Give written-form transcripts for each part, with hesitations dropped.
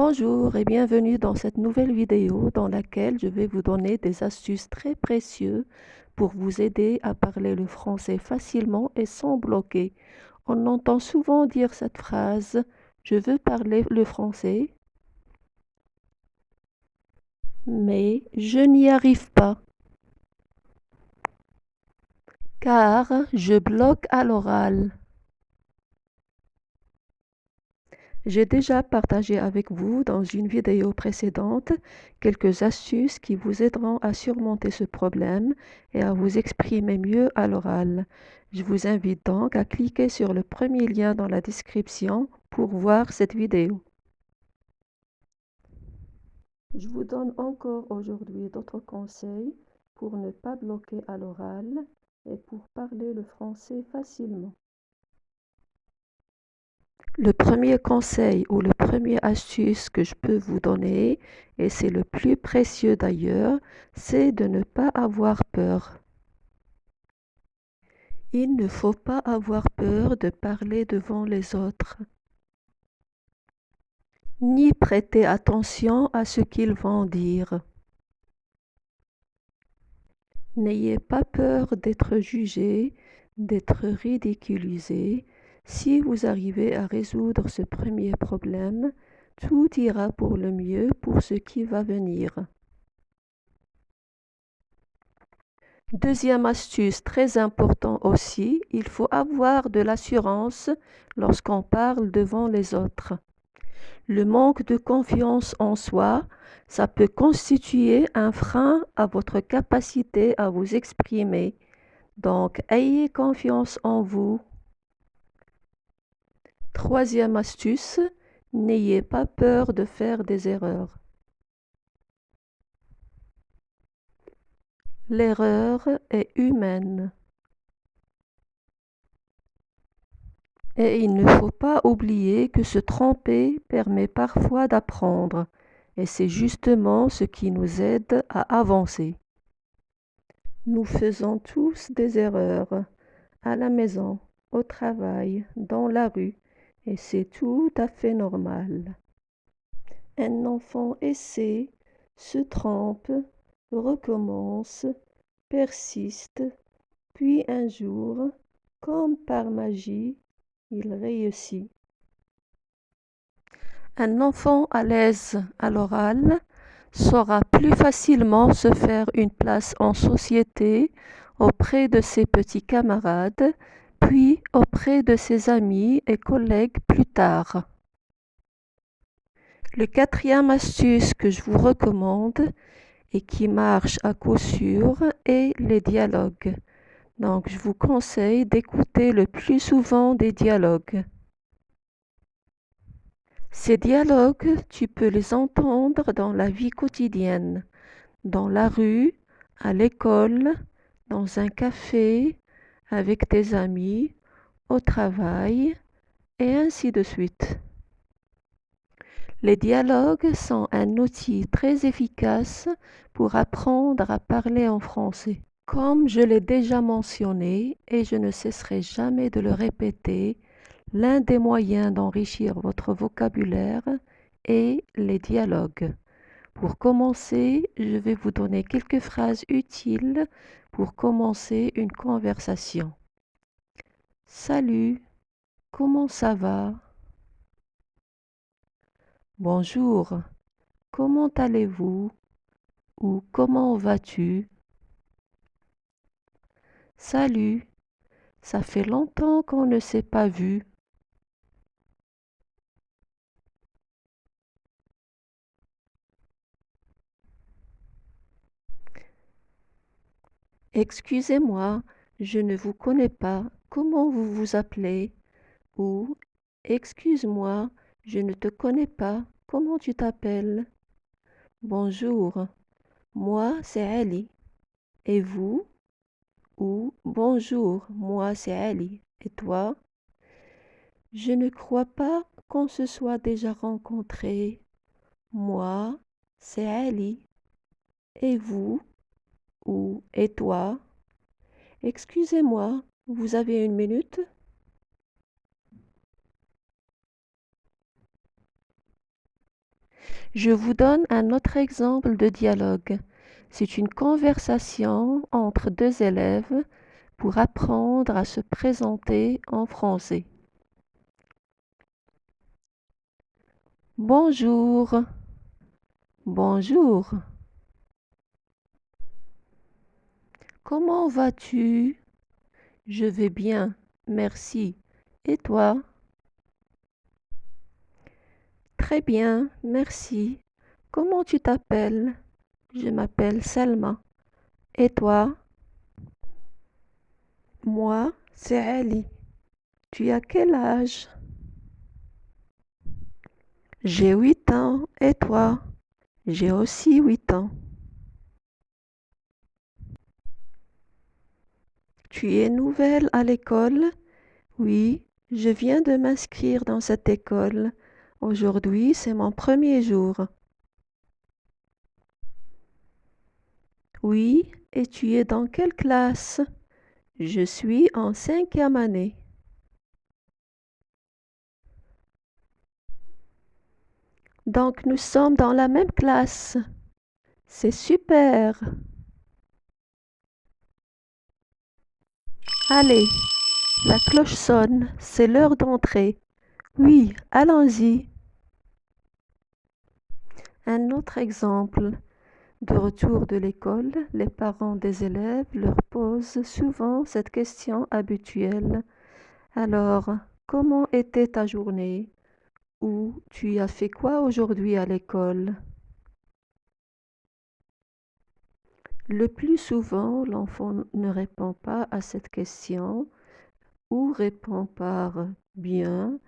Bonjour et bienvenue dans cette nouvelle vidéo dans laquelle je vais vous donner des astuces très précieuses pour vous aider à parler le français facilement et sans bloquer. On entend souvent dire cette phrase: je veux parler le français, mais je n'y arrive pas, car je bloque à l'oral. J'ai déjà partagé avec vous dans une vidéo précédente quelques astuces qui vous aideront à surmonter ce problème et à vous exprimer mieux à l'oral. Je vous invite donc à cliquer sur le premier lien dans la description pour voir cette vidéo. Je vous donne encore aujourd'hui d'autres conseils pour ne pas bloquer à l'oral et pour parler le français facilement. Le premier conseil ou le premier astuce que je peux vous donner, et c'est le plus précieux d'ailleurs, c'est de ne pas avoir peur. Il ne faut pas avoir peur de parler devant les autres, ni prêter attention à ce qu'ils vont dire. N'ayez pas peur d'être jugé, d'être ridiculisé. Si vous arrivez à résoudre ce premier problème, tout ira pour le mieux pour ce qui va venir. Deuxième astuce très importante aussi, il faut avoir de l'assurance lorsqu'on parle devant les autres. Le manque de confiance en soi, ça peut constituer un frein à votre capacité à vous exprimer. Donc, ayez confiance en vous. Troisième astuce, n'ayez pas peur de faire des erreurs. L'erreur est humaine. Et il ne faut pas oublier que se tromper permet parfois d'apprendre. Et c'est justement ce qui nous aide à avancer. Nous faisons tous des erreurs, à la maison, au travail, dans la rue, et c'est tout à fait normal. Un enfant essaie, se trompe, recommence, persiste, puis un jour, comme par magie, il réussit. Un enfant à l'aise à l'oral saura plus facilement se faire une place en société auprès de ses petits camarades, puis auprès de ses amis et collègues plus tard. Le quatrième astuce que je vous recommande et qui marche à coup sûr est les dialogues. Donc, je vous conseille d'écouter le plus souvent des dialogues. Ces dialogues, tu peux les entendre dans la vie quotidienne, dans la rue, à l'école, dans un café, avec tes amis, au travail, et ainsi de suite. Les dialogues sont un outil très efficace pour apprendre à parler en français. Comme je l'ai déjà mentionné, et je ne cesserai jamais de le répéter, l'un des moyens d'enrichir votre vocabulaire est les dialogues. Pour commencer, je vais vous donner quelques phrases utiles pour commencer une conversation. Salut, comment ça va? Bonjour, comment allez-vous? Ou comment vas-tu? Salut, ça fait longtemps qu'on ne s'est pas vu. Excusez-moi, je ne vous connais pas. Comment vous vous appelez? Ou excuse-moi, je ne te connais pas. Comment tu t'appelles? Bonjour, moi c'est Ali. Et vous? Ou bonjour, moi c'est Ali. Et toi? Je ne crois pas qu'on se soit déjà rencontrés. Moi, c'est Ali. Et vous? Ou et toi? Excusez-moi, vous avez une minute? Je vous donne un autre exemple de dialogue. C'est une conversation entre deux élèves pour apprendre à se présenter en français. Bonjour. Bonjour. Comment vas-tu? Je vais bien, merci. Et toi? Très bien, merci. Comment tu t'appelles? Je m'appelle Selma. Et toi? Moi, c'est Ali. Tu as quel âge? J'ai 8 ans. Et toi? J'ai aussi 8 ans. Tu es nouvelle à l'école? Oui, je viens de m'inscrire dans cette école. Aujourd'hui, c'est mon premier jour. Oui, et tu es dans quelle classe? Je suis en 5e année. Donc nous sommes dans la même classe. C'est super. Allez, la cloche sonne, c'est l'heure d'entrer. Oui, allons-y. Un autre exemple. De retour de l'école, les parents des élèves leur posent souvent cette question habituelle. Alors, comment était ta journée? Ou tu as fait quoi aujourd'hui à l'école? Le plus souvent, l'enfant ne répond pas à cette question ou répond par bien,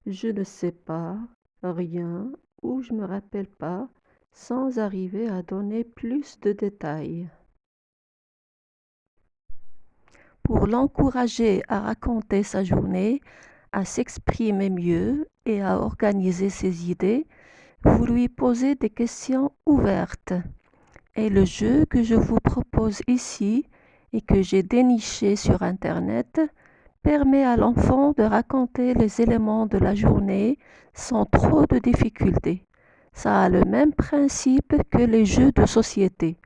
je ne sais pas, rien ou je me rappelle pas, sans arriver à donner plus de détails. Pour l'encourager à raconter sa journée, à s'exprimer mieux et à organiser ses idées, vous lui posez des questions ouvertes. Et le jeu que je vous propose ici et que j'ai déniché sur Internet permet à l'enfant de raconter les éléments de la journée sans trop de difficultés. Ça a le même principe que les jeux de société.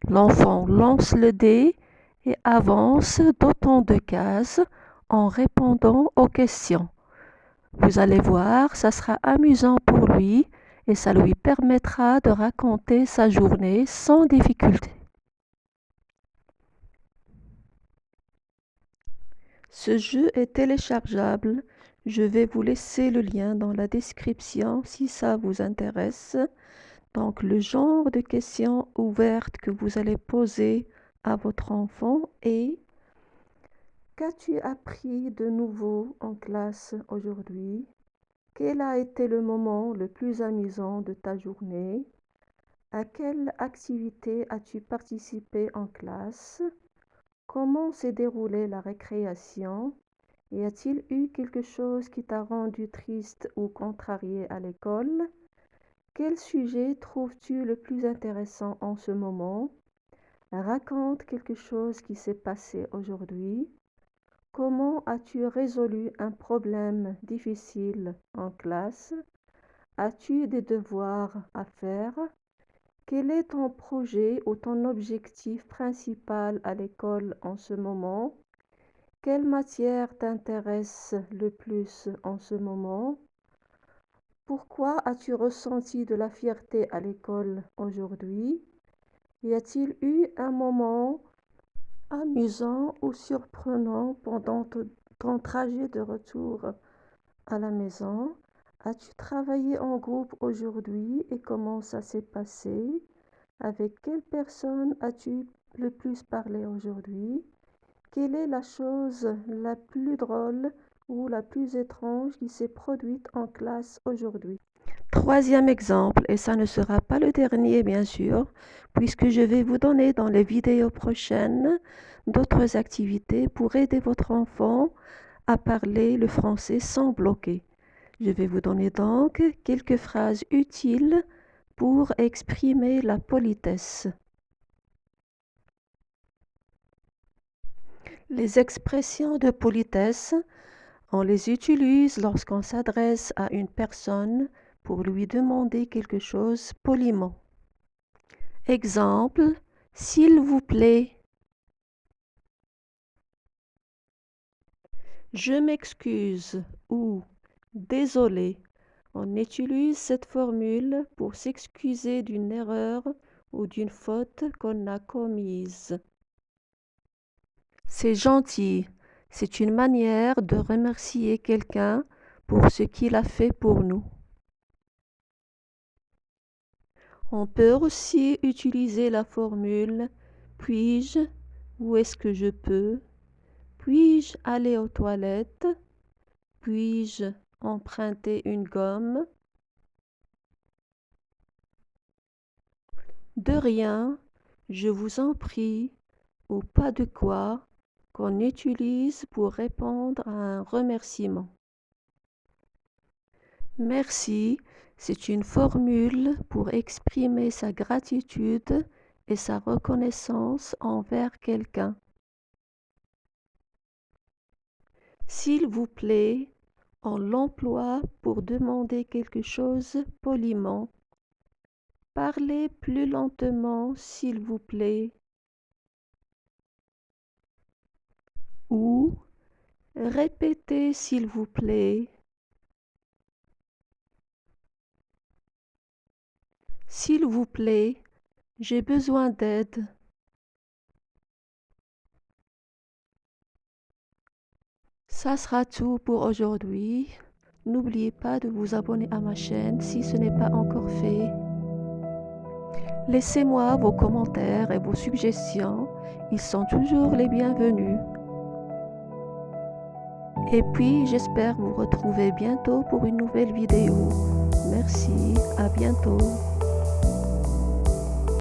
L'enfant lance le dé et avance d'autant de cases en répondant aux questions. Vous allez voir, ça sera amusant pour lui et ça lui permettra de raconter sa journée sans difficulté. Ce jeu est téléchargeable. Je vais vous laisser le lien dans la description si ça vous intéresse. Donc, le genre de questions ouvertes que vous allez poser à votre enfant est: qu'as-tu appris de nouveau en classe aujourd'hui? Quel a été le moment le plus amusant de ta journée? À quelle activité as-tu participé en classe? Comment s'est déroulée la récréation? Y a-t-il eu quelque chose qui t'a rendu triste ou contrarié à l'école? Quel sujet trouves-tu le plus intéressant en ce moment? Raconte quelque chose qui s'est passé aujourd'hui. Comment as-tu résolu un problème difficile en classe? As-tu des devoirs à faire? Quel est ton projet ou ton objectif principal à l'école en ce moment? Quelle matière t'intéresse le plus en ce moment? Pourquoi as-tu ressenti de la fierté à l'école aujourd'hui? Y a-t-il eu un moment amusant ou surprenant pendant ton trajet de retour à la maison? As-tu travaillé en groupe aujourd'hui et comment ça s'est passé? Avec quelle personne as-tu le plus parlé aujourd'hui? Quelle est la chose la plus drôle ou la plus étrange qui s'est produite en classe aujourd'hui? Troisième exemple, et ça ne sera pas le dernier bien sûr, puisque je vais vous donner dans les vidéos prochaines d'autres activités pour aider votre enfant à parler le français sans bloquer. Je vais vous donner donc quelques phrases utiles pour exprimer la politesse. Les expressions de politesse, on les utilise lorsqu'on s'adresse à une personne pour lui demander quelque chose poliment. Exemple, s'il vous plaît. Je m'excuse ou désolé. On utilise cette formule pour s'excuser d'une erreur ou d'une faute qu'on a commise. C'est gentil. C'est une manière de remercier quelqu'un pour ce qu'il a fait pour nous. On peut aussi utiliser la formule « puis-je » ou « est-ce que je peux » ? Puis-je aller aux toilettes? Puis-je emprunter une gomme? De rien, je vous en prie, ou pas de quoi, qu'on utilise pour répondre à un remerciement. Merci, c'est une formule pour exprimer sa gratitude et sa reconnaissance envers quelqu'un. S'il vous plaît, on l'emploie pour demander quelque chose poliment. Parlez plus lentement, s'il vous plaît. Ou répétez, s'il vous plaît. S'il vous plaît, j'ai besoin d'aide. Ça sera tout pour aujourd'hui. N'oubliez pas de vous abonner à ma chaîne si ce n'est pas encore fait. Laissez-moi vos commentaires et vos suggestions. Ils sont toujours les bienvenus. Et puis, j'espère vous retrouver bientôt pour une nouvelle vidéo. Merci, à bientôt.